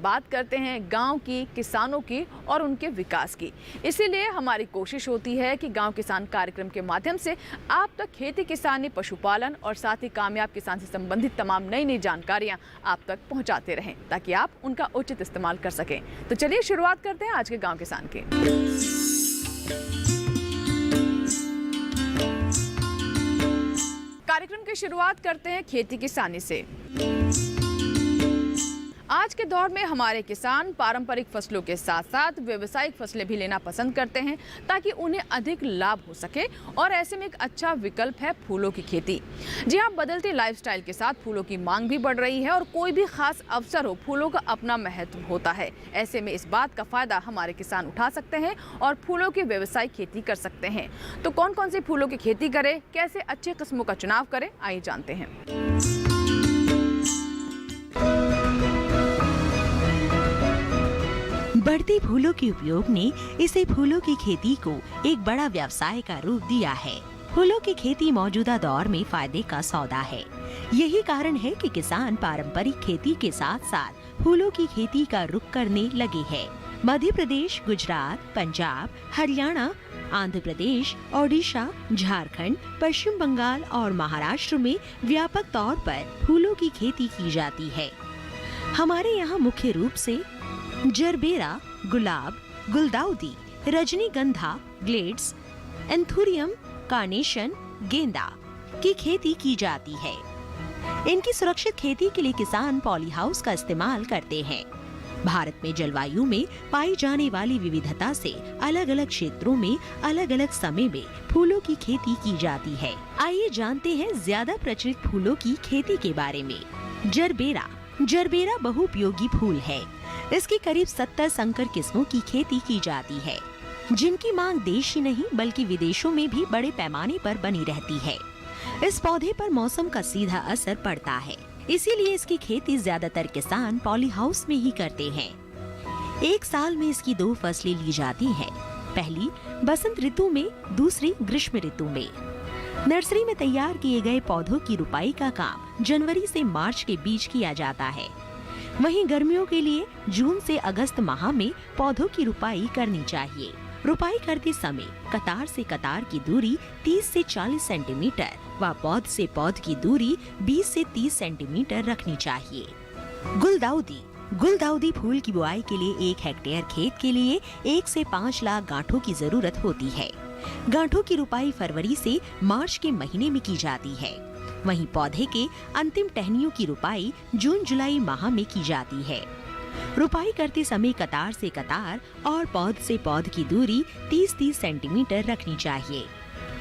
बात करते हैं गांव की, किसानों की और उनके विकास की। इसीलिए हमारी कोशिश होती है कि गांव किसान कार्यक्रम के माध्यम से आप तक खेती किसानी, पशुपालन और साथ ही कामयाब किसान से संबंधित तमाम नई नई जानकारियां आप तक पहुंचाते रहें, ताकि आप उनका उचित इस्तेमाल कर सकें। तो चलिए शुरुआत करते हैं आज के गाँव किसान की। कार्यक्रम की शुरुआत करते हैं खेती किसानी से। आज के दौर में हमारे किसान पारंपरिक फसलों के साथ साथ व्यावसायिक फसलें भी लेना पसंद करते हैं, ताकि उन्हें अधिक लाभ हो सके। और ऐसे में एक अच्छा विकल्प है फूलों की खेती। जी हाँ, बदलती लाइफस्टाइल के साथ फूलों की मांग भी बढ़ रही है और कोई भी खास अवसर हो, फूलों का अपना महत्व होता है। ऐसे में इस बात का फायदा हमारे किसान उठा सकते हैं और फूलों की व्यावसायिक खेती कर सकते हैं। तो कौन कौन सी फूलों की खेती करें, कैसे अच्छे किस्मों का चुनाव करें, आइए जानते हैं। बढ़ते फूलों के उपयोग ने इसे फूलों की खेती को एक बड़ा व्यवसाय का रूप दिया है। फूलों की खेती मौजूदा दौर में फायदे का सौदा है। यही कारण है कि किसान पारंपरिक खेती के साथ साथ फूलों की खेती का रुख करने लगे हैं। मध्य प्रदेश, गुजरात, पंजाब, हरियाणा, आंध्र प्रदेश, ओडिशा, झारखंड, पश्चिम बंगाल और महाराष्ट्र में व्यापक तौर पर फूलों की खेती की जाती है। हमारे यहाँ मुख्य रूप से जरबेरा, गुलाब, गुलदाउदी, रजनीगंधा, ग्लेड्स, एंथुरियम, कार्नेशन, गेंदा की खेती की जाती है। इनकी सुरक्षित खेती के लिए किसान पॉली हाउस का इस्तेमाल करते हैं। भारत में जलवायु में पाई जाने वाली विविधता से अलग अलग क्षेत्रों में अलग अलग समय में फूलों की खेती की जाती है। आइए जानते हैं ज्यादा प्रचलित फूलों की खेती के बारे में। जरबेरा बहुउपयोगी फूल है। इसकी करीब 70 संकर किस्मों की खेती की जाती है, जिनकी मांग देश ही नहीं बल्कि विदेशों में भी बड़े पैमाने पर बनी रहती है। इस पौधे पर मौसम का सीधा असर पड़ता है, इसीलिए इसकी खेती ज्यादातर किसान पॉली हाउस में ही करते हैं। एक साल में इसकी 2 फसलें ली जाती हैं। पहली बसंत ऋतु में, दूसरी ग्रीष्म ऋतु में। नर्सरी में तैयार किए गए पौधों की रुपाई का काम जनवरी से मार्च के बीच किया जाता है। वहीं गर्मियों के लिए जून से अगस्त माह में पौधों की रुपाई करनी चाहिए। रुपाई करते समय कतार से कतार की दूरी 30 से 40 सेंटीमीटर व पौध से पौध की दूरी 20 से 30 सेंटीमीटर रखनी चाहिए। गुलदाउदी फूल की बुआई के लिए 1 हेक्टेयर खेत के लिए 1 से 5 लाख गांठों की जरूरत होती है। गांठों की रुपाई फरवरी से मार्च के महीने में की जाती है। वहीं पौधे के अंतिम टहनियों की रुपाई जून जुलाई माह में की जाती है। रुपाई करते समय कतार से कतार और पौध से पौध की दूरी 30-30 सेंटीमीटर रखनी चाहिए।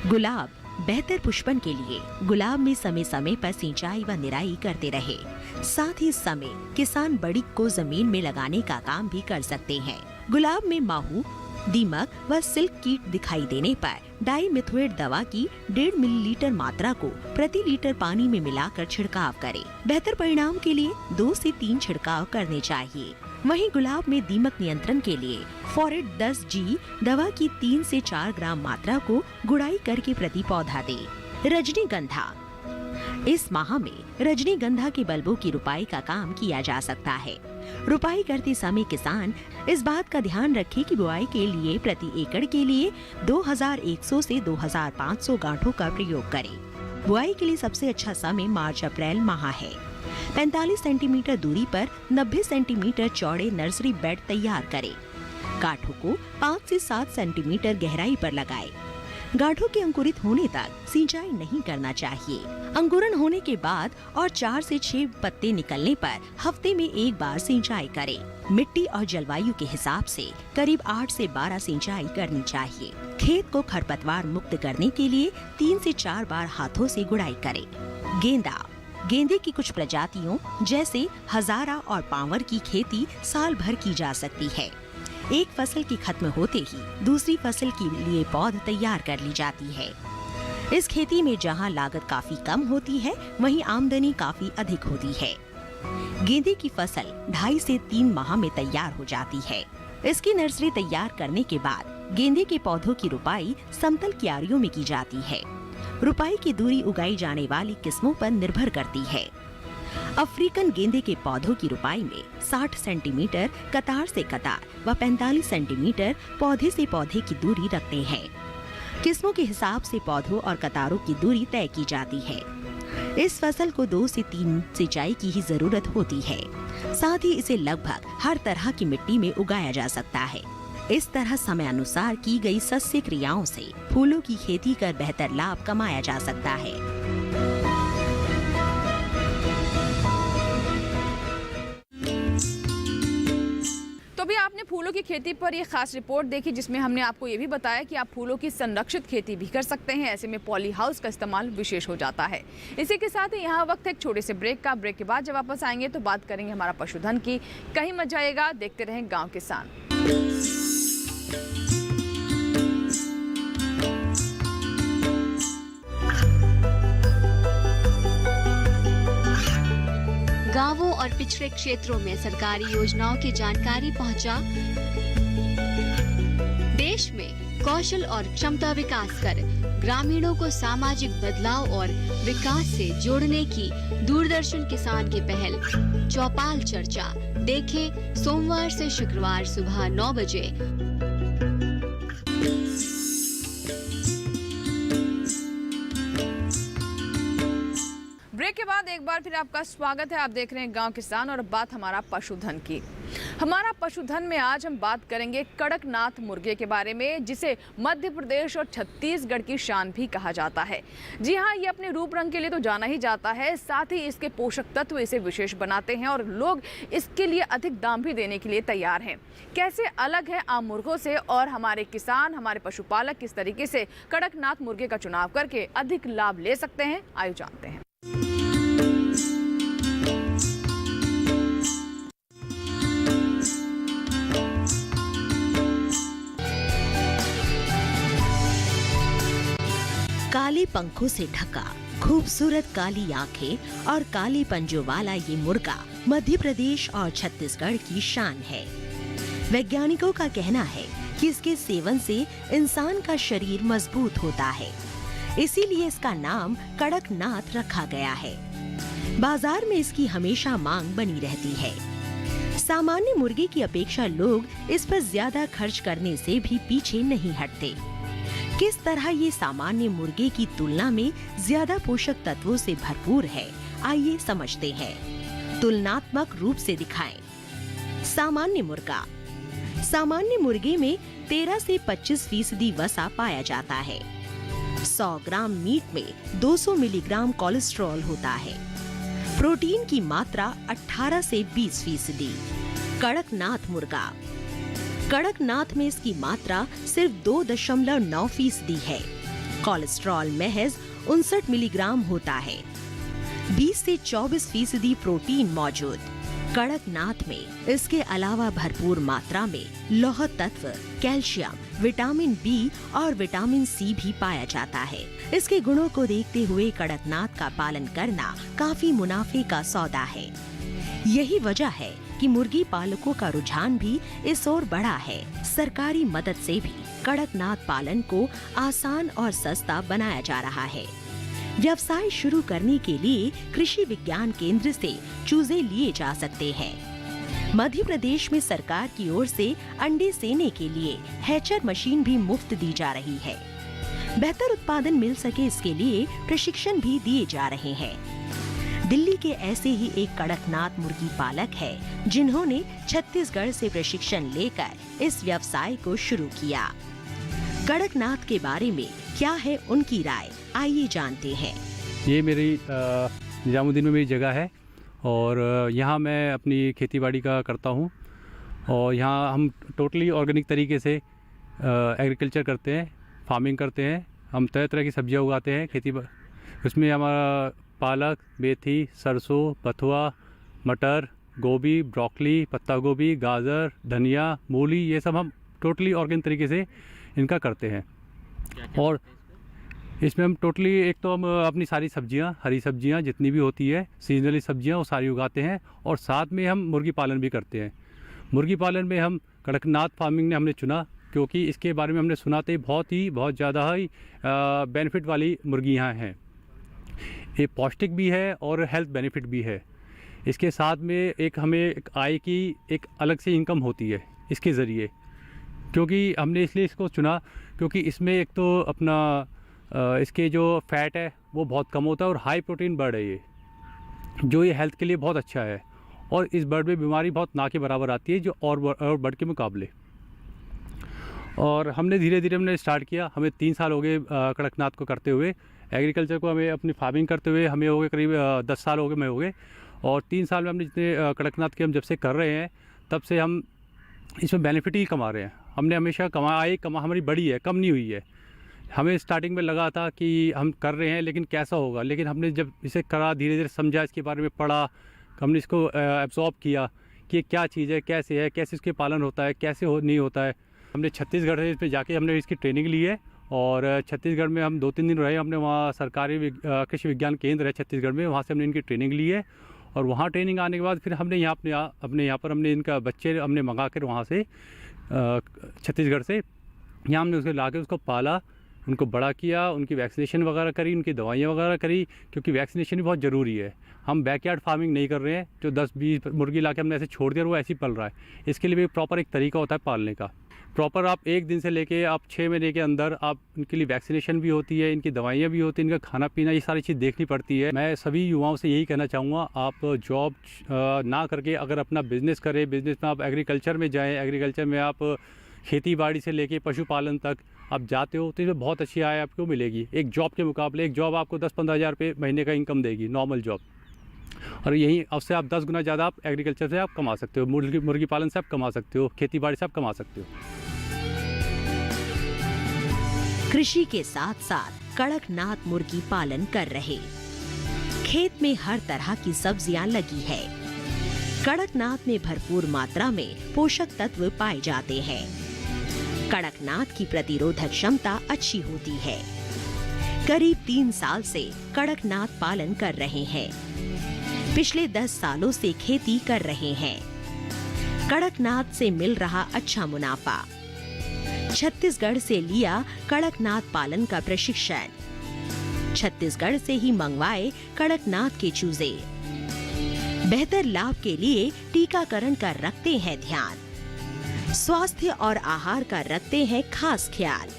गुलाब बेहतर पुष्पन के लिए गुलाब में समय समय पर सिंचाई व निराई करते रहे। साथ ही समय किसान बड़ी को जमीन में लगाने का काम भी कर सकते हैं। गुलाब में माहू, दीमक व सिल्क कीट दिखाई देने पर डाइमिथोएट दवा की 1.5 मिलीलीटर मात्रा को प्रति लीटर पानी में मिलाकर छिड़काव करें। बेहतर परिणाम के लिए 2 से 3 छिड़काव करने चाहिए। वहीं गुलाब में दीमक नियंत्रण के लिए फॉरेट 10G दवा की 3 से 4 ग्राम मात्रा को गुड़ाई करके प्रति पौधा दें। रजनीगंधा, इस माह में रजनीगंधा के बल्बों की रुपाई का काम किया जा सकता है। रुपाई करते समय किसान इस बात का ध्यान रखें कि बुआई के लिए प्रति एकड़ के लिए 2100 से 2500 गांठों का प्रयोग करें। बुआई के लिए सबसे अच्छा समय मार्च अप्रैल माह है। 45 सेंटीमीटर दूरी पर 90 सेंटीमीटर चौड़े नर्सरी बेड तैयार करें। गांठों को 5 से 7 सेंटीमीटर गहराई पर लगाएं। गांठों के अंकुरित होने तक सिंचाई नहीं करना चाहिए। अंकुरन होने के बाद और 4 से 6 पत्ते निकलने पर हफ्ते में 1 बार सिंचाई करें। मिट्टी और जलवायु के हिसाब से करीब 8 से 12 सिंचाई करनी चाहिए। खेत को खरपतवार मुक्त करने के लिए 3 से 4 बार हाथों से गुड़ाई करें। गेंदे की कुछ प्रजातियों जैसे हजारा और पांवर की खेती साल भर की जा सकती है। एक फसल की खत्म होते ही दूसरी फसल के लिए पौध तैयार कर ली जाती है। इस खेती में जहां लागत काफी कम होती है, वहीं आमदनी काफी अधिक होती है। गेंदे की फसल 2.5 से 3 माह में तैयार हो जाती है। इसकी नर्सरी तैयार करने के बाद गेंदे के पौधों की रुपाई समतल क्यारियों में की जाती है। रुपाई की दूरी उगाई जाने वाली किस्मों पर निर्भर करती है। अफ्रीकन गेंदे के पौधों की रुपाई में 60 सेंटीमीटर कतार से कतार व 45 सेंटीमीटर पौधे से पौधे की दूरी रखते हैं। किस्मों के हिसाब से पौधों और कतारों की दूरी तय की जाती है। इस फसल को 2 से 3 सिंचाई की ही जरूरत होती है। साथ ही इसे लगभग हर तरह की मिट्टी में उगाया जा सकता है। इस तरह समय अनुसार की गई सस्य क्रियाओं से फूलों की खेती कर बेहतर लाभ कमाया जा सकता है। तो अभी आपने फूलों की खेती पर ये खास रिपोर्ट देखी, जिसमें हमने आपको ये भी बताया कि आप फूलों की संरक्षित खेती भी कर सकते हैं। ऐसे में पॉली हाउस का इस्तेमाल विशेष हो जाता है। इसी के साथ ही यहाँ वक्त है एक छोटे से ब्रेक का। ब्रेक के बाद जब वापस आएंगे तो बात करेंगे हमारा पशुधन की। कहीं मत जाइएगा, देखते रहें गाँव किसान। गांवों और पिछड़े क्षेत्रों में सरकारी योजनाओं की जानकारी पहुंचा। देश में कौशल और क्षमता विकास कर ग्रामीणों को सामाजिक बदलाव और विकास से जोड़ने की दूरदर्शन किसान की पहल चौपाल चर्चा देखें सोमवार से शुक्रवार सुबह 9 बजे। ब्रेक के बाद एक बार फिर आपका स्वागत है। आप देख रहे हैं गांव किसान और बात हमारा पशुधन की। हमारा पशुधन में आज हम बात करेंगे कड़कनाथ मुर्गे के बारे में, जिसे मध्य प्रदेश और छत्तीसगढ़ की शान भी कहा जाता है। जी हाँ, ये अपने रूप रंग के लिए तो जाना ही जाता है, साथ ही इसके पोषक तत्व इसे विशेष बनाते हैं और लोग इसके लिए अधिक दाम भी देने के लिए तैयार हैं। कैसे अलग है आम मुर्गों से और हमारे किसान, हमारे पशुपालक किस तरीके से कड़कनाथ मुर्गे का चुनाव करके अधिक लाभ ले सकते हैं, आइए जानते हैं। काले पंखों से ढका, खूबसूरत काली आंखें और काले पंजों वाला ये मुर्गा मध्य प्रदेश और छत्तीसगढ़ की शान है। वैज्ञानिकों का कहना है कि इसके सेवन से इंसान का शरीर मजबूत होता है, इसीलिए इसका नाम कड़कनाथ रखा गया है। बाजार में इसकी हमेशा मांग बनी रहती है। सामान्य मुर्गे की अपेक्षा लोग इस पर ज्यादा खर्च करने से भी पीछे नहीं हटते। किस तरह ये सामान्य मुर्गे की तुलना में ज्यादा पोषक तत्वों से भरपूर है, आइए समझते हैं। तुलनात्मक रूप से दिखाएं। सामान्य मुर्गा। सामान्य मुर्गे में 13 से 25% वसा पाया जाता है। 100 ग्राम मीट में 200 मिलीग्राम कोलेस्ट्रॉल होता है। प्रोटीन की मात्रा 18 से 20%। कड़कनाथ मुर्गा। कड़कनाथ में इसकी मात्रा सिर्फ 2.9% है। कोलेस्ट्रॉल महज 59 मिलीग्राम होता है। 20 से 24% प्रोटीन मौजूद। कड़कनाथ में इसके अलावा भरपूर मात्रा में लौह तत्व, कैल्शियम, विटामिन बी और विटामिन सी भी पाया जाता है। इसके गुणों को देखते हुए कड़कनाथ का पालन करना काफी मुनाफे का सौदा है। यही वजह है कि मुर्गी पालकों का रुझान भी इस ओर बढ़ा है। सरकारी मदद से भी कड़कनाथ पालन को आसान और सस्ता बनाया जा रहा है। व्यवसाय शुरू करने के लिए कृषि विज्ञान केंद्र से चूजे लिए जा सकते हैं। मध्य प्रदेश में सरकार की ओर से अंडे सेने के लिए हैचर मशीन भी मुफ्त दी जा रही है। बेहतर उत्पादन मिल सके इसके लिए प्रशिक्षण भी दिए जा रहे हैं। दिल्ली के ऐसे ही एक कड़कनाथ मुर्गी पालक है, जिन्होंने छत्तीसगढ़ से प्रशिक्षण लेकर इस व्यवसाय को शुरू किया। कड़कनाथ के बारे में क्या है उनकी राय, आइए जानते हैं। ये मेरी निजामुद्दीन में मेरी जगह है और यहाँ मैं अपनी खेतीबाड़ी का करता हूँ और यहाँ हम टोटली ऑर्गेनिक तरीके से एग्रीकल्चर करते हैं, फार्मिंग करते हैं। हम तरह तरह की सब्जियाँ उगाते हैं खेती। उसमें हमारा पालक, मेथी, सरसों, बथुआ, मटर, गोभी, ब्रोकली, पत्ता गोभी, गाजर, धनिया, मूली, ये सब हम टोटली ऑर्गेनिक तरीके से इनका करते हैं। और इसमें हम टोटली एक तो हम अपनी सारी सब्जियां, हरी सब्जियां जितनी भी होती है, सीजनली सब्जियां, वो सारी उगाते हैं और साथ में हम मुर्गी पालन भी करते हैं। मुर्गी पालन में हम कड़कनाथ फार्मिंग ने हमने चुना क्योंकि इसके बारे में हमने सुना था बहुत ज़्यादा ही बेनिफिट वाली मुर्गियाँ हैं। ये पौष्टिक भी है और हेल्थ बेनिफिट भी है। इसके साथ में एक हमें एक आय की एक अलग से इनकम होती है इसके ज़रिए, क्योंकि हमने इसलिए इसको चुना क्योंकि इसमें एक तो अपना इसके जो फ़ैट है वो बहुत कम होता है और हाई प्रोटीन बर्ड है ये, जो ये हेल्थ के लिए बहुत अच्छा है। और इस बर्ड में बीमारी बहुत ना के बराबर आती है जो और बर्ड के मुकाबले। और हमने धीरे धीरे हमने स्टार्ट किया। हमें 3 साल हो गए कड़कनाथ को करते हुए, एग्रीकल्चर को हमें अपनी फार्मिंग करते हुए हमें हो गए करीब 10 साल हो गए। और 3 साल में हमने जितने कड़कनाथ के हम जब से कर रहे हैं तब से हम इसमें बेनिफिट ही कमा रहे हैं। हमने हमेशा कमा हमारी बड़ी है, कम नहीं हुई है। हमें स्टार्टिंग में लगा था कि हम कर रहे हैं लेकिन कैसा होगा, लेकिन हमने जब इसे करा, धीरे धीरे समझा, इसके बारे में पढ़ा, हमने इसको एब्जॉर्ब किया कि ये क्या चीज़ है, कैसे इसके पालन होता है, कैसे नहीं होता है। हमने छत्तीसगढ़ से इस पर जाके हमने इसकी ट्रेनिंग ली है और छत्तीसगढ़ में हम 2-3 दिन रहे। हमने वहाँ सरकारी कृषि विज्ञान केंद्र है छत्तीसगढ़ में, वहाँ से हमने इनकी ट्रेनिंग ली है। और वहाँ ट्रेनिंग आने के बाद फिर हमने यहाँ अपने यहाँ पर हमने इनका बच्चे हमने मंगा कर वहाँ से छत्तीसगढ़ से यहाँ हमने उसको ला के उसको पाला, उनको बड़ा किया, उनकी वैक्सीनेशन वगैरह करी, उनकी दवाइयाँ वगैरह करी, क्योंकि वैक्सीनेशन भी बहुत ज़रूरी है। हम बैकयार्ड फार्मिंग नहीं कर रहे हैं, जो 10-20 मुर्गी ला के हमने ऐसे छोड़ दिया और वो ऐसे ही पल रहा है। इसके लिए भी प्रॉपर एक तरीका होता है पालने का। प्रॉपर आप 1 दिन से लेके आप 6 महीने के अंदर आप इनके लिए वैक्सीनेशन भी होती है, इनकी दवाइयाँ भी होती हैं, इनका खाना पीना, ये सारी चीज़ देखनी पड़ती है। मैं सभी युवाओं से यही कहना चाहूँगा, आप जॉब ना करके अगर अपना बिज़नेस करें, बिज़नेस में आप एग्रीकल्चर में जाएँ, एग्रीकल्चर में आप खेती बाड़ी से लेके पशुपालन तक आप जाते हो तो इसमें बहुत अच्छी आय आपको मिलेगी। एक जॉब के मुकाबले एक जॉब आपको 10-15 हज़ार रुपये महीने का इनकम देगी, नॉर्मल जॉब। और यहीं उससे आप 10 गुना ज़्यादा आप एग्रीकल्चर से आप कमा सकते हो, मुर्गी पालन से आप कमा सकते हो, खेती बाड़ी से आप कमा सकते हो। कृषि के साथ साथ कड़कनाथ मुर्गी पालन कर रहे। खेत में हर तरह की सब्जियां लगी है। कड़कनाथ में भरपूर मात्रा में पोषक तत्व पाए जाते हैं। कड़कनाथ की प्रतिरोधक क्षमता अच्छी होती है। करीब 3 साल से कड़कनाथ पालन कर रहे हैं। पिछले 10 सालों से खेती कर रहे हैं। कड़कनाथ से मिल रहा अच्छा मुनाफा। छत्तीसगढ़ से लिया कड़कनाथ पालन का प्रशिक्षण। छत्तीसगढ़ से ही मंगवाए कड़कनाथ के चूजे। बेहतर लाभ के लिए टीकाकरण का रखते हैं ध्यान। स्वास्थ्य और आहार का रखते हैं खास ख्याल।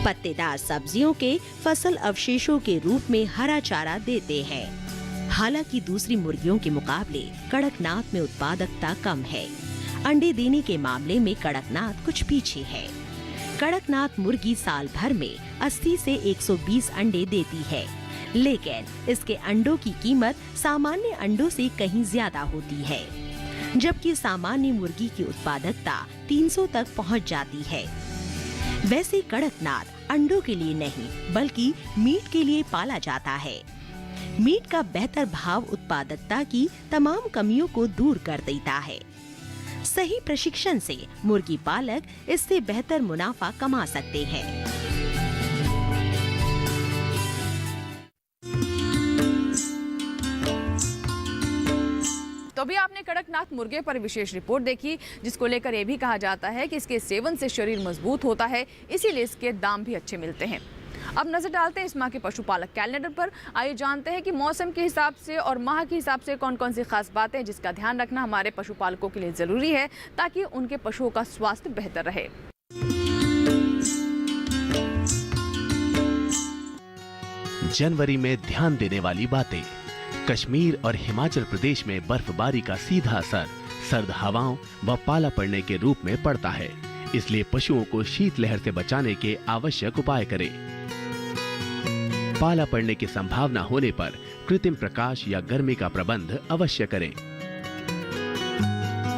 पत्तेदार सब्जियों के फसल अवशेषों के रूप में हरा चारा देते हैं। हालांकि दूसरी मुर्गियों के मुकाबले कड़कनाथ में उत्पादकता कम है। अंडे देने के मामले में कड़कनाथ कुछ पीछे है। कड़कनाथ मुर्गी साल भर में 80 से 120 अंडे देती है, लेकिन इसके अंडों की कीमत सामान्य अंडों से कहीं ज्यादा होती है, जबकि सामान्य मुर्गी की उत्पादकता 300 तक पहुंच जाती है। वैसे कड़कनाथ अंडों के लिए नहीं बल्कि मीट के लिए पाला जाता है। मीट का बेहतर भाव उत्पादकता की तमाम कमियों को दूर कर देता है। सही प्रशिक्षण से मुर्गी पालक इससे बेहतर मुनाफा कमा सकते हैं। तो अभी आपने कड़कनाथ मुर्गे पर विशेष रिपोर्ट देखी, जिसको लेकर ये भी कहा जाता है कि इसके सेवन से शरीर मजबूत होता है, इसीलिए इसके दाम भी अच्छे मिलते हैं। अब नजर डालते हैं इस माह के पशुपालक कैलेंडर पर। आइए जानते हैं कि मौसम के हिसाब से और माह के हिसाब से कौन कौन सी खास बातें जिसका ध्यान रखना हमारे पशुपालकों के लिए जरूरी है, ताकि उनके पशुओं का स्वास्थ्य बेहतर रहे। जनवरी में ध्यान देने वाली बातें। कश्मीर और हिमाचल प्रदेश में बर्फबारी का सीधा असर सर्द हवाओं व पाला पड़ने के रूप में पड़ता है, इसलिए पशुओं को शीतलहर से बचाने के आवश्यक उपाय करें। पाला पड़ने की संभावना होने पर कृत्रिम प्रकाश या गर्मी का प्रबंध अवश्य करें।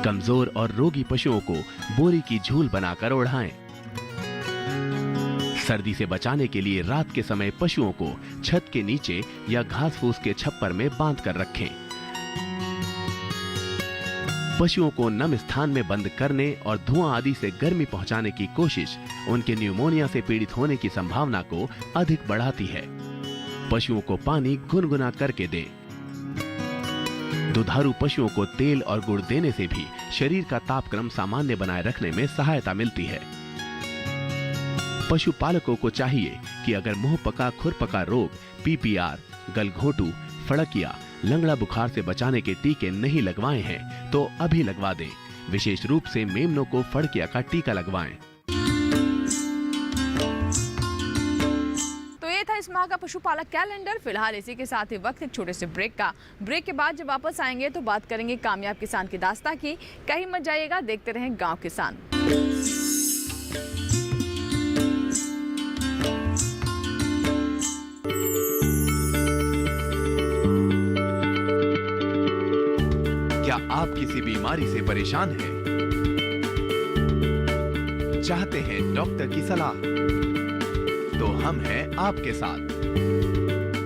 कमजोर और रोगी पशुओं को बोरी की झूल बनाकर ओढ़ाएं। सर्दी से बचाने के लिए रात के समय पशुओं को छत के नीचे या घास फूस के छप्पर में बांध कर रखें। पशुओं को नम स्थान में बंद करने और धुआं आदि से गर्मी पहुंचाने की कोशिश उनके न्यूमोनिया से पीड़ित होने की संभावना को अधिक बढ़ाती है। पशुओं को पानी गुनगुना करके दें। दुधारू पशुओं को तेल और गुड़ देने से भी शरीर का तापक्रम सामान्य बनाए रखने में सहायता मिलती है। पशुपालकों को चाहिए कि अगर मुंह पका खुरपका रोग, पीपीआर, गलघोटू, फड़किया लंगड़ा बुखार से बचाने के टीके नहीं लगवाए हैं तो अभी लगवा दें। विशेष रूप से मेमनों को फड़किया का टीका लगवाएं। तो ये था इस माह का पशुपालक कैलेंडर। फिलहाल इसी के साथ ही वक्त एक छोटे से ब्रेक का। ब्रेक के बाद जब वापस आएंगे तो बात करेंगे कामयाब किसान की दास्तां की। कहीं मत जाइएगा, देखते रहें गांव किसान। क्या आप किसी बीमारी से परेशान हैं? चाहते हैं डॉक्टर की सलाह? तो हम हैं आपके साथ।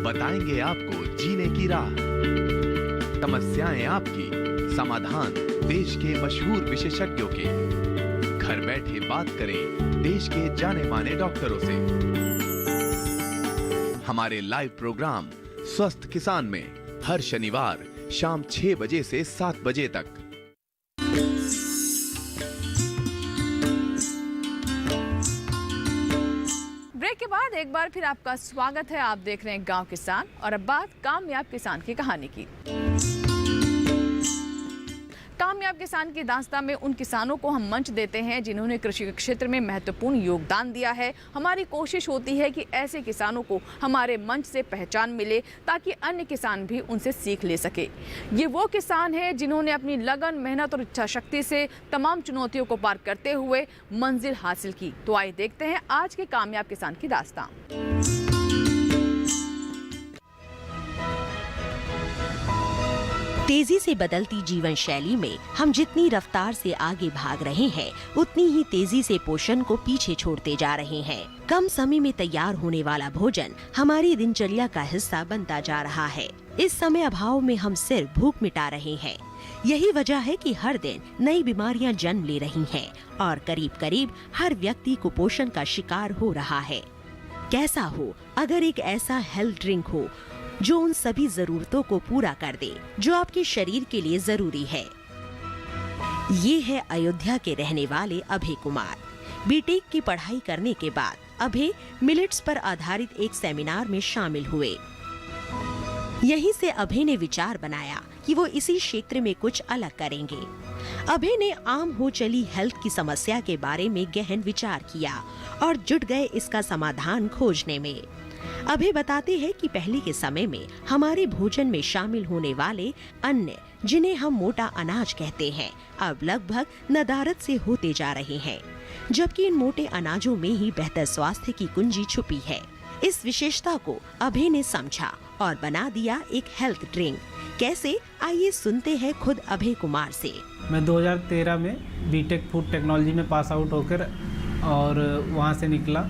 बताएंगे आपको जीने की राह। समस्याएं आपकी, समाधान देश के मशहूर विशेषज्ञों के। घर बैठे बात करें देश के जाने माने डॉक्टरों से। हमारे लाइव प्रोग्राम स्वस्थ किसान में हर शनिवार शाम 6 बजे से 7 बजे तक। ब्रेक के बाद एक बार फिर आपका स्वागत है। आप देख रहे हैं गांव किसान और अब बात कामयाब किसान की कहानी की। कामयाब किसान की दास्तां में उन किसानों को हम मंच देते हैं जिन्होंने कृषि के क्षेत्र में महत्वपूर्ण योगदान दिया है। हमारी कोशिश होती है कि ऐसे किसानों को हमारे मंच से पहचान मिले ताकि अन्य किसान भी उनसे सीख ले सके। ये वो किसान हैं जिन्होंने अपनी लगन, मेहनत और इच्छा शक्ति से तमाम चुनौतियों को पार करते हुए मंजिल हासिल की। तो आइए देखते हैं आज के कामयाब किसान की दास्तां। तेजी से बदलती जीवन शैली में हम जितनी रफ्तार से आगे भाग रहे हैं, उतनी ही तेजी से पोषण को पीछे छोड़ते जा रहे हैं। कम समय में तैयार होने वाला भोजन हमारी दिनचर्या का हिस्सा बनता जा रहा है। इस समय अभाव में हम सिर्फ भूख मिटा रहे हैं। यही वजह है कि हर दिन नई बीमारियां जन्म ले रही हैं और करीब करीब हर व्यक्ति कुपोषण का शिकार हो रहा है। कैसा हो अगर एक ऐसा हेल्थ ड्रिंक हो जो उन सभी जरूरतों को पूरा कर दे जो आपके शरीर के लिए जरूरी है। ये है अयोध्या के रहने वाले अभय कुमार। बीटेक की पढ़ाई करने के बाद अभय मिलेट्स पर आधारित एक सेमिनार में शामिल हुए। यहीं से अभय ने विचार बनाया कि वो इसी क्षेत्र में कुछ अलग करेंगे। अभय ने आम हो चली हेल्थ की समस्या के बारे में गहन विचार किया और जुट गए इसका समाधान खोजने में। अभय बताते हैं कि पहले के समय में हमारे भोजन में शामिल होने वाले अन्न, जिन्हें हम मोटा अनाज कहते हैं, अब लगभग नदारद से होते जा रहे हैं, जबकि इन मोटे अनाजों में ही बेहतर स्वास्थ्य की कुंजी छुपी है। इस विशेषता को अभय ने समझा और बना दिया एक हेल्थ ड्रिंक। कैसे, आइए सुनते हैं खुद अभय कुमार से। मैं 2013 में बीटेक फूड टेक्नोलॉजी में पास आउट होकर और वहाँ से निकला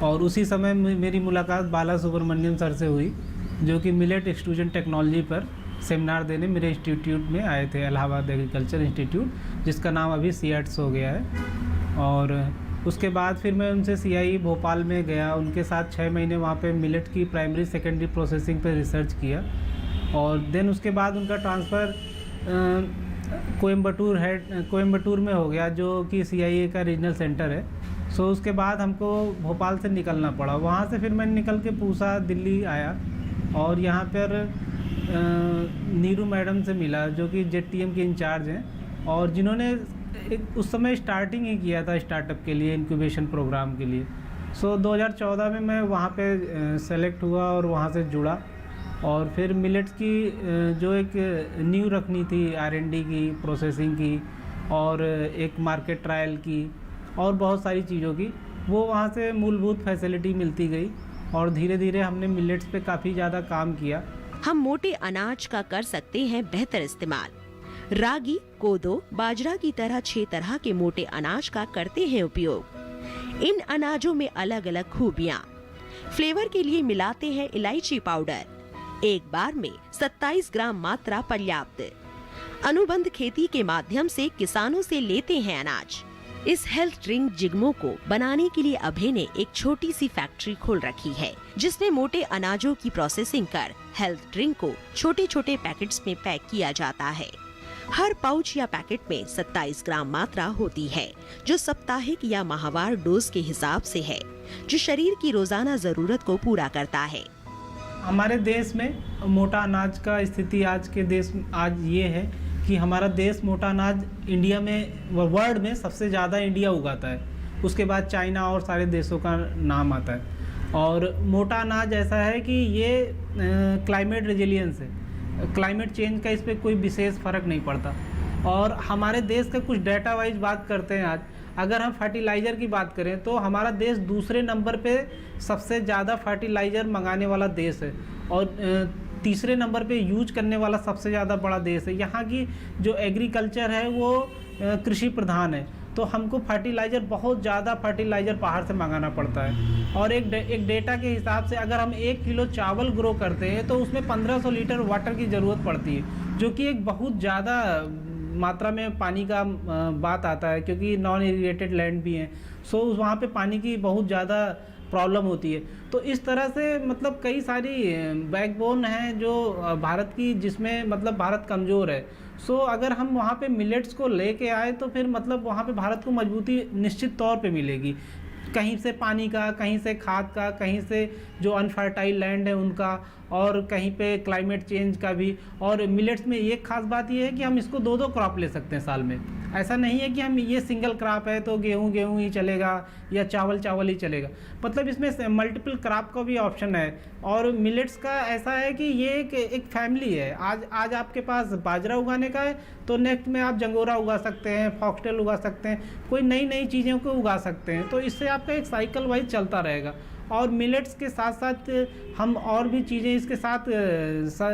और उसी समय मेरी मुलाकात बाला सुब्रमण्यम सर से हुई, जो कि मिलेट एक्सट्रूजन टेक्नोलॉजी पर सेमिनार देने मेरे इंस्टीट्यूट में आए थे, इलाहाबाद एग्रीकल्चर इंस्टीट्यूट, जिसका नाम अभी CIATS हो गया है। और उसके बाद फिर मैं उनसे CIE भोपाल में गया, उनके साथ 6 महीने वहाँ पे मिलेट की प्राइमरी सेकेंडरी प्रोसेसिंग पे रिसर्च किया। और देन उसके बाद उनका ट्रांसफ़र कोयम्बटूर में हो गया, जो कि CIA का रीजनल सेंटर है। सो उसके बाद हमको भोपाल से निकलना पड़ा। वहाँ से फिर मैं निकल के पूसा दिल्ली आया और यहाँ पर नीरू मैडम से मिला, जो कि ZTM के इंचार्ज हैं और जिन्होंने उस समय स्टार्टिंग ही किया था स्टार्टअप के लिए, इंक्यूबेशन प्रोग्राम के लिए। सो 2014 में मैं वहाँ पे सेलेक्ट हुआ और वहाँ से जुड़ा और फिर मिलेट्स की जो एक नींव रखनी थी R&D की, प्रोसेसिंग की और एक मार्केट ट्रायल की और बहुत सारी चीज़ों की, वो वहाँ से मूलभूत फैसिलिटी मिलती गई और धीरे धीरे हमने मिलेट्स पे काफ़ी ज़्यादा काम किया। हम मोटे अनाज का कर सकते हैं बेहतर इस्तेमाल। रागी, कोदो, बाजरा की तरह 6 तरह के मोटे अनाज का करते हैं उपयोग। इन अनाजों में अलग अलग खूबियाँ। फ्लेवर के लिए मिलाते हैं इलायची पाउडर। एक बार में 27 ग्राम मात्रा पर्याप्त। अनुबंध खेती के माध्यम से किसानों से लेते हैं अनाज। इस हेल्थ ड्रिंक जिग्मो को बनाने के लिए अभय ने एक छोटी सी फैक्ट्री खोल रखी है, जिसमें मोटे अनाजों की प्रोसेसिंग कर हेल्थ ड्रिंक को छोटे छोटे पैकेट्स में पैक किया जाता है। हर पाउच या पैकेट में 27 ग्राम मात्रा होती है, जो साप्ताहिक या माहवार डोज के हिसाब से है, जो शरीर की रोजाना जरूरत को पूरा करता है। हमारे देश में मोटा अनाज का स्थिति आज के देश आज ये है कि हमारा देश मोटा अनाज इंडिया में वर्ल्ड में सबसे ज़्यादा इंडिया उगाता है, उसके बाद चाइना और सारे देशों का नाम आता है। और मोटा अनाज ऐसा है कि ये क्लाइमेट रेजिलियंस है, क्लाइमेट चेंज का इस पर कोई विशेष फ़र्क नहीं पड़ता। और हमारे देश का कुछ डाटा वाइज बात करते हैं आज, अगर हम फर्टिलाइज़र की बात करें तो हमारा देश दूसरे नंबर पे सबसे ज़्यादा फर्टिलाइज़र मंगाने वाला देश है और तीसरे नंबर पे यूज करने वाला सबसे ज़्यादा बड़ा देश है। यहाँ की जो एग्रीकल्चर है वो कृषि प्रधान है, तो हमको फर्टिलाइज़र बहुत ज़्यादा फर्टिलाइज़र बाहर से मंगाना पड़ता है। और एक डेटा के हिसाब से अगर हम 1 किलो चावल ग्रो करते हैं तो उसमें 1500 लीटर वाटर की ज़रूरत पड़ती है, जो कि एक बहुत ज़्यादा मात्रा में पानी का बात आता है, क्योंकि नॉन इरिगेटेड लैंड भी हैं, सो वहाँ पे पानी की बहुत ज़्यादा प्रॉब्लम होती है। तो इस तरह से मतलब कई सारी बैकबोन हैं जो भारत की, जिसमें मतलब भारत कमज़ोर है। सो अगर हम वहाँ पे मिलेट्स को लेके आए तो फिर मतलब वहाँ पे भारत को मजबूती निश्चित तौर पे मिलेगी, कहीं से पानी का, कहीं से खाद का, कहीं से जो अनफर्टाइल लैंड है उनका, और कहीं पे क्लाइमेट चेंज का भी। और मिलेट्स में एक खास बात ये है कि हम इसको 2-2 क्रॉप ले सकते हैं साल में, ऐसा नहीं है कि हम ये सिंगल क्रॉप है तो गेहूँ ही चलेगा या चावल ही चलेगा, मतलब इसमें मल्टीपल क्रॉप का भी ऑप्शन है। और मिलेट्स का ऐसा है कि ये एक फैमिली है, आज आपके पास बाजरा उगाने का है तो नेक्स्ट में आप जंगोरा उगा सकते हैं, फॉक्सटेल उगा सकते हैं, कोई नई चीज़ों को उगा सकते हैं, तो इससे आपका एक साइकिल वाइज चलता रहेगा। और मिलेट्स के साथ साथ हम और भी चीज़ें इसके साथ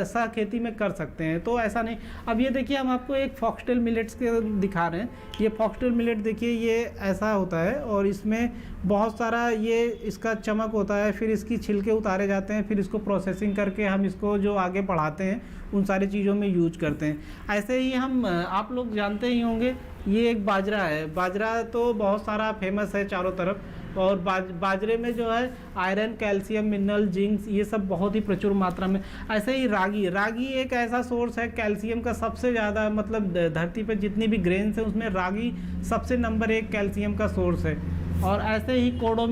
सह खेती में कर सकते हैं, तो ऐसा नहीं। अब ये देखिए हम आपको एक फॉक्सटेल मिलेट्स के दिखा रहे हैं, ये फॉक्सटेल मिलेट देखिए, ये ऐसा होता है और इसमें बहुत सारा ये इसका चमक होता है, फिर इसकी छिलके उतारे जाते हैं, फिर इसको प्रोसेसिंग करके हम इसको जो आगे बढ़ाते हैं उन सारी चीज़ों में यूज करते हैं। ऐसे ही हम आप लोग जानते ही होंगे, ये एक बाजरा है, बाजरा तो बहुत सारा फेमस है चारों तरफ, और बाजरे में जो है आयरन, कैल्शियम, मिनरल, जिंक, ये सब बहुत ही प्रचुर मात्रा में। ऐसे ही रागी एक ऐसा सोर्स है कैल्शियम का सबसे ज़्यादा, मतलब धरती पर जितनी भी ग्रेन्स है उसमें रागी सबसे नंबर 1 कैल्शियम का सोर्स है। और ऐसे ही कोडो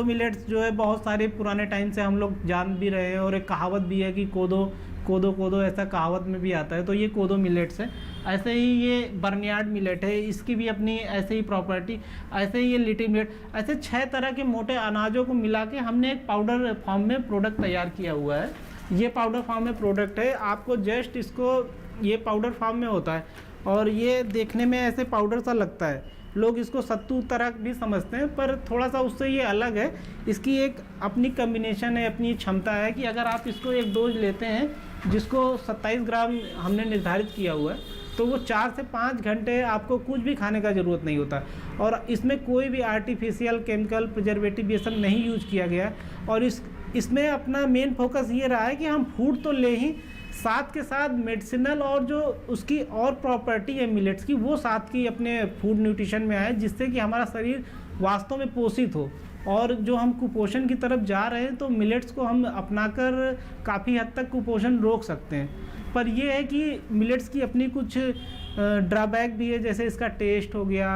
मिलेट्स जो है बहुत सारे पुराने टाइम से हम लोग जान भी रहे हैं, और एक कहावत भी है कि कोदो ऐसा कहावत में भी आता है, तो ये कोदो मिलेट्स है। ऐसे ही ये बर्नयार्ड मिलेट है, इसकी भी अपनी ऐसे ही प्रॉपर्टी। ऐसे ही ये लिटिल मिलेट, ऐसे 6 तरह के मोटे अनाजों को मिला के हमने एक पाउडर फॉर्म में प्रोडक्ट तैयार किया हुआ है। ये पाउडर फॉर्म में प्रोडक्ट है, आपको जस्ट इसको, ये पाउडर फॉर्म में होता है और ये देखने में ऐसे पाउडर सा लगता है, लोग इसको सत्तू तरह भी समझते हैं, पर थोड़ा सा उससे ये अलग है। इसकी एक अपनी कम्बिनेशन है, अपनी क्षमता है कि अगर आप इसको एक डोज लेते हैं जिसको 27 ग्राम हमने निर्धारित किया हुआ है, तो वो 4 से 5 घंटे आपको कुछ भी खाने का ज़रूरत नहीं होता। और इसमें कोई भी आर्टिफिशियल केमिकल प्रिजर्वेटिव ये सब नहीं यूज किया गया। और इसमें अपना मेन फोकस ये रहा है कि हम फूड तो ले ही, साथ के साथ मेडिसिनल और जो उसकी और प्रॉपर्टी है मिलेट्स की, वो साथ की अपने फूड न्यूट्रिशन में आए, जिससे कि हमारा शरीर वास्तव में पोषित हो। और जो हम कुपोषण की तरफ जा रहे हैं तो मिलेट्स को हम अपनाकर काफ़ी हद तक कुपोषण रोक सकते हैं। पर यह है कि मिलेट्स की अपनी कुछ ड्रॉबैक भी है, जैसे इसका टेस्ट हो गया,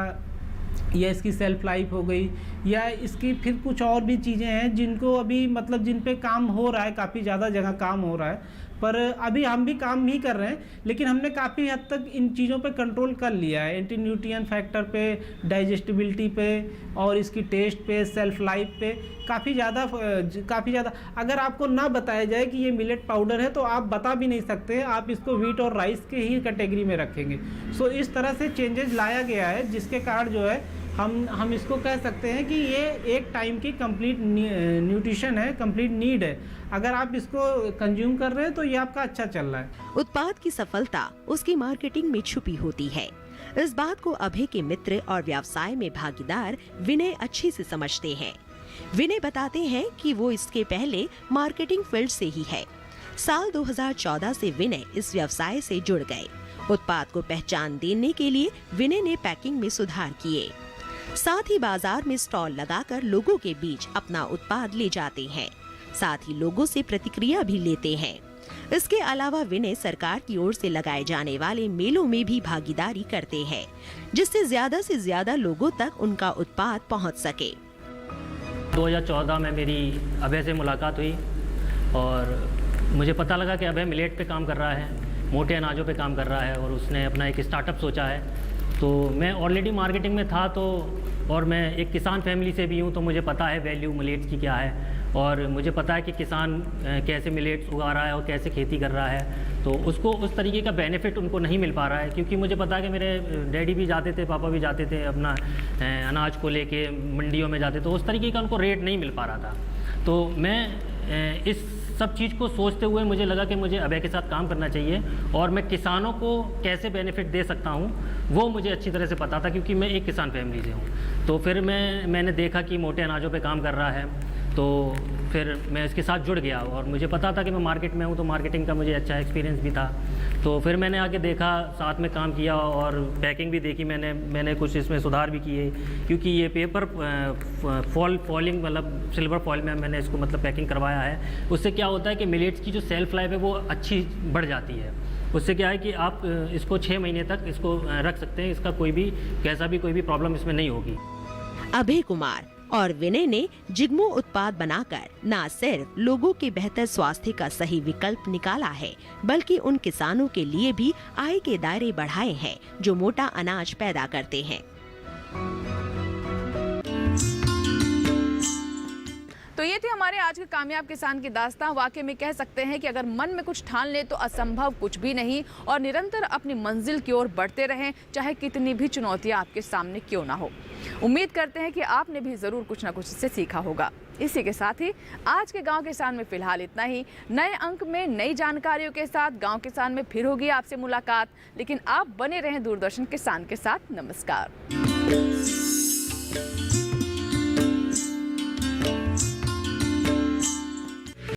या इसकी सेल्फ लाइफ हो गई, या इसकी फिर कुछ और भी चीज़ें हैं जिनको अभी मतलब जिन पे काम हो रहा है, काफ़ी ज़्यादा जगह काम हो रहा है, पर अभी हम भी काम ही कर रहे हैं, लेकिन हमने काफ़ी हद तक इन चीज़ों पे कंट्रोल कर लिया है। एंटी न्यूट्रिएंट फैक्टर पे, डाइजेस्टिबिलिटी पे, और इसकी टेस्ट पे, सेल्फ लाइफ पे काफ़ी ज़्यादा। अगर आपको ना बताया जाए कि ये मिलेट पाउडर है तो आप बता भी नहीं सकते, आप इसको व्हीट और राइस के ही कैटेगरी में रखेंगे। सो इस तरह से चेंजेस लाया गया है, जिसके कारण जो है हम इसको कह सकते हैं कि ये एक टाइम की कंप्लीट न्यूट्रिशन है, कंप्लीट नीड है। अगर आप इसको कंज्यूम कर रहे हैं तो ये आपका अच्छा चल रहा है। उत्पाद की सफलता उसकी मार्केटिंग में छुपी होती है। इस बात को अभय के मित्र और व्यवसाय में भागीदार विनय अच्छे से समझते हैं। विनय बताते हैं कि वो इसके पहले मार्केटिंग फील्ड से ही है। साल 2014 से विनय इस व्यवसाय से जुड़ गए। उत्पाद को पहचान देने के लिए विनय ने पैकिंग में सुधार किए, साथ ही बाजार में स्टॉल लगाकर लोगों के बीच अपना उत्पाद ले जाते हैं, साथ ही लोगों से प्रतिक्रिया भी लेते हैं। इसके अलावा विनय सरकार की ओर से लगाए जाने वाले मेलों में भी भागीदारी करते हैं, जिससे ज्यादा से ज्यादा लोगों तक उनका उत्पाद पहुंच सके। 2014 में मेरी अभय से मुलाकात हुई। और मुझे पता लगा कि अभय मिलेट पे काम कर रहा है, मोटे अनाजों पे काम कर रहा है और उसने अपना एक स्टार्टअप सोचा है। तो मैं ऑलरेडी मार्केटिंग में था, तो और मैं एक किसान फैमिली से भी हूँ, तो मुझे पता है वैल्यू मिलेट्स की क्या है और मुझे पता है कि किसान कैसे मिलेट्स उगा रहा है और कैसे खेती कर रहा है। तो उसको उस तरीके का बेनिफिट उनको नहीं मिल पा रहा है, क्योंकि मुझे पता है कि मेरे डैडी भी जाते थे, पापा भी जाते थे, अपना अनाज को लेके मंडियों में जाते, तो उस तरीके का उनको रेट नहीं मिल पा रहा था। तो मैं इस सब चीज़ को सोचते हुए मुझे लगा कि मुझे अभय के साथ काम करना चाहिए और मैं किसानों को कैसे बेनिफिट दे सकता हूँ वो मुझे अच्छी तरह से पता था, क्योंकि मैं एक किसान फैमिली से हूँ। तो फिर मैंने देखा कि मोटे अनाजों पे काम कर रहा है, तो फिर मैं इसके साथ जुड़ गया और मुझे पता था कि मैं मार्केट में हूँ, तो मार्केटिंग का मुझे अच्छा एक्सपीरियंस भी था। तो फिर मैंने आके देखा, साथ में काम किया और पैकिंग भी देखी मैंने कुछ इसमें सुधार भी किए, क्योंकि ये पेपर फॉलिंग मतलब सिल्वर फॉइल में मैंने इसको मतलब पैकिंग करवाया है। उससे क्या होता है कि मिलेट्स की जो सेल्फ लाइफ है वो अच्छी बढ़ जाती है। उससे क्या है कि आप इसको 6 महीने तक इसको रख सकते हैं, इसका कोई भी कैसा भी कोई भी प्रॉब्लम इसमें नहीं होगी। अभय कुमार और विनय ने जिग्मो उत्पाद बनाकर न सिर्फ लोगों के बेहतर स्वास्थ्य का सही विकल्प निकाला है, बल्कि उन किसानों के लिए भी आय के दायरे बढ़ाए हैं जो मोटा अनाज पैदा करते हैं। तो ये थी हमारे आज के कामयाब किसान की दास्तां। वाकई में कह सकते हैं कि अगर मन में कुछ ठान ले तो असंभव कुछ भी नहीं और निरंतर अपनी मंजिल की ओर बढ़ते रहें, चाहे कितनी भी चुनौतियां आपके सामने क्यों ना हो। उम्मीद करते हैं कि आपने भी ज़रूर कुछ ना कुछ इससे सीखा होगा। इसी के साथ ही आज के गांव किसान में फिलहाल इतना ही। नए अंक में नई जानकारियों के साथ गांव किसान में फिर होगी आपसे मुलाकात, लेकिन आप बने रहें दूरदर्शन किसान के साथ। नमस्कार।